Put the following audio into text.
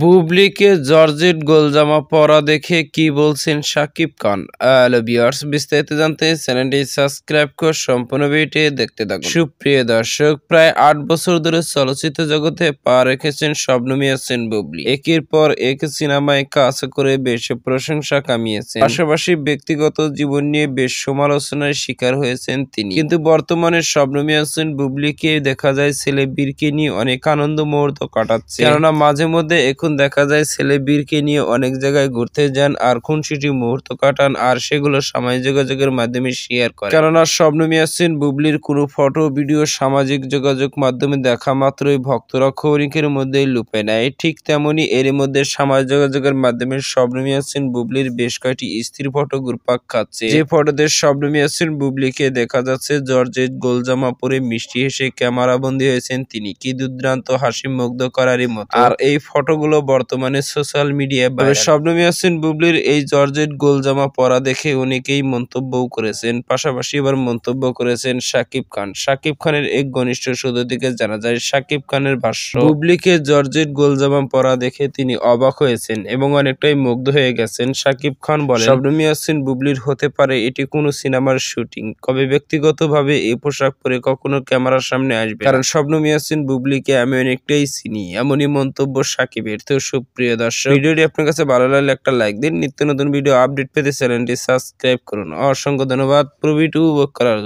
বুবলিকে georgette গোলজামা পরা দেখে কি বলছেন শাকিব খান। হ্যালো ভিউয়ার্স, বিস্তারিত জানতে চ্যানেলটি সাবস্ক্রাইব করে সম্পূর্ণ ভিডিওটি দেখতে থাকুন। সুপ্রিয় দর্শক, প্রায় 8 বছর ধরে চলচ্চিত্র জগতে পা রেখেছেন শবনম ইয়াসমিন বুবলি। একের পর এক সিনেমায় কাজ করে বেশ প্রশংসা কামিয়েছেন, পাশাপাশি ব্যক্তিগত জীবন নিয়ে বেশ সমালোচনার শিকার হয়েছেন তিনি। কিন্তু বর্তমানে শবনম ইয়াসমিন বুবলিকে দেখা যায় ছেলে বীরকে নিয়ে অনেক আনন্দ মুহূর্ত কাটাচ্ছে। কেননা মাঝে মধ্যে এখন দেখা যায় ছেলে বীরকে নিয়ে অনেক জায়গায় ঘুরতে যান আর খুনসুটি মুহূর্ত কাটান, আর সেগুলো সামাজিক যোগাযোগের মাধ্যমে শেয়ার করে। কেননা শবনম ইয়াসমিন বুবলির কোনো ফটো ভিডিও সামাজিক যোগাযোগ মাধ্যমে দেখা মাত্রই ভক্তরা ক্ষণিকের মধ্যেই লুপে নেয়। ঠিক তেমনি এর মধ্যে সামাজিক যোগাযোগের মাধ্যমে শবনম ইয়াসমিন বুবলির বেশ কয়েকটি স্ত্রী ফটো ঘুরপাক খাচ্ছে। যে ফটোতে শবনম ইয়াসমিন বুবলিকে দেখা যাচ্ছে জর্জেট গোলজামা পরে মিষ্টি হেসে ক্যামেরা বন্দী হয়েছেন তিনি, কি দুর্দান্ত হাসি মুগ্ধ করারই মতো। আর এই ফটোগুলো বর্তমানে সোশ্যাল মিডিয়ায় ভাইরাল। শবনম ইয়াসমিন বুবলির এই জর্জেট গোলজামা পরা দেখে অনেকেই মন্তব্যও করেছেন, পাশাপাশি এবার মন্তব্য করেছেন শাকিব খান। শাকিব খানের এক ঘনিষ্ঠ সূত্র থেকে জানা যায়, শাকিব খানের ভাষ্য, বুবলিকে জর্জেট গোলজামা পরা দেখে তিনি অবাক হয়েছেন এবং অনেকটাই মুগ্ধ হয়ে গেছেন। শাকিব খান বলেন, শবনম ইয়াসমিন বুবলির হতে পারে এটি কোনো সিনেমার শুটিং, তবে ব্যক্তিগতভাবে এই পোশাক পরে কখনো ক্যামেরার সামনে আসবে, কারণ শবনম ইয়াসমিন বুবলিকে আমি অনেকটাই চিনি। এমনই মন্তব্য শাকিবের। তো সুপ্রিয় দর্শক, ভিডিওটি আপনার কাছে ভালো লাগলে একটা লাইক দিন। নিত্য নতুন ভিডিও আপডেট পেতে চ্যানেলটি সাবস্ক্রাইব করুন। অসংখ্য ধন্যবাদ পুরো ভিডিও উপভোগ করার জন্য।